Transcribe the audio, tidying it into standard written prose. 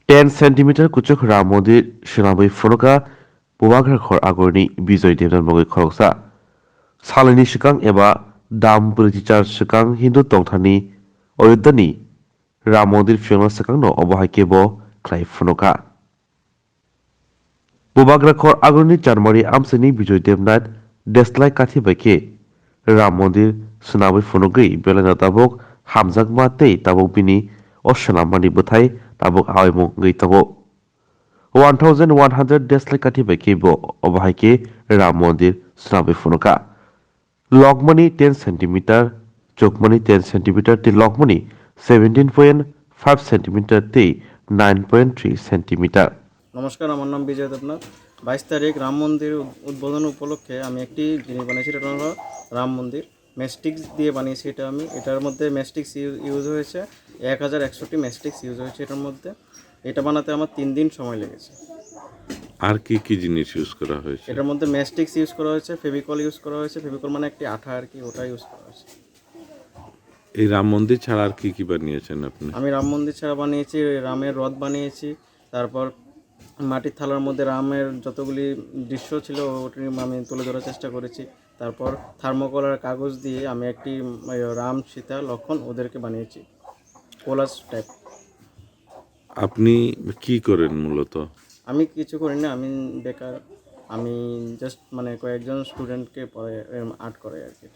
10 cm kuchuk Ramodi Shinabi Funuka Buwagra Khor Agorni Bizoy Devdan Mogi Khoroksa Salini Shikang Eba Dam Purichar Shikang Hindu Tongthani Oyudani Ramodir Fiona Sakang no Obahakebo Clay Funuka Buwagra Khor Agorni Janmari Amsini Bijoy Devnat Deslai Kathi Bake Ramodir Sunabi Funugi Belana Tabok Hamzak Mate Tabok Bini Oshanamani Butai Tabok Awemo Gay Tabok 1100 deslai kathi bai kebo obahaike ram mondir sunabe funuka logmani 10 cm chokmani 10 cm te logmani 17.5 cm te 9.3 cm নমস্কার, আমার নাম বিজয় দেবনাথ। 22 তারিখ রাম মন্দির উদ্বোধন উপলক্ষে আমি একটি জিনিস বানিয়েছি। এটা হলো রাম মন্দির। ম্যাস্টিক্স দিয়ে বানিয়েছি এটা আমি। এটার মধ্যে ম্যাস্টিক্স ইউজ হয়েছে 1100টি ম্যাস্টিক্স ইউজ হয়েছে এটার মধ্যে। এটা বানাতে আমার 3 দিন সময় লেগেছে। আর কি কি জিনিস ইউজ করা হয়েছে? এটার মধ্যে ম্যাস্টিক্স ইউজ করা হয়েছে, ফেভিকল ইউজ করা হয়েছে। ফেভিকল মানে একটি আঠা আর কি, ওটা ইউজ করা হয়েছে। এই রাম মন্দির ছাড়া আর কি কি বানিয়েছেন আপনি? আমি রাম মন্দির ছাড়া বানিয়েছি, রামের রথ বানিয়েছি। তারপর মাটির থালার মধ্যে রামের যতগুলি দৃশ্য ছিল ওটি আমি তুলে ধরার চেষ্টা করেছি। তারপর থার্মোকলার কাগজ দিয়ে আমি একটি রাম, সীতা, লক্ষ্মণ ওদেরকে বানিয়েছি কোলাজ টাইপ। আপনি কি করেন মূলত? আমি কিছু করি না, আমি বেকার। আমি জাস্ট মানে কয়েকজন স্টুডেন্টকে পড়াই, আর্ট করাই আর কি।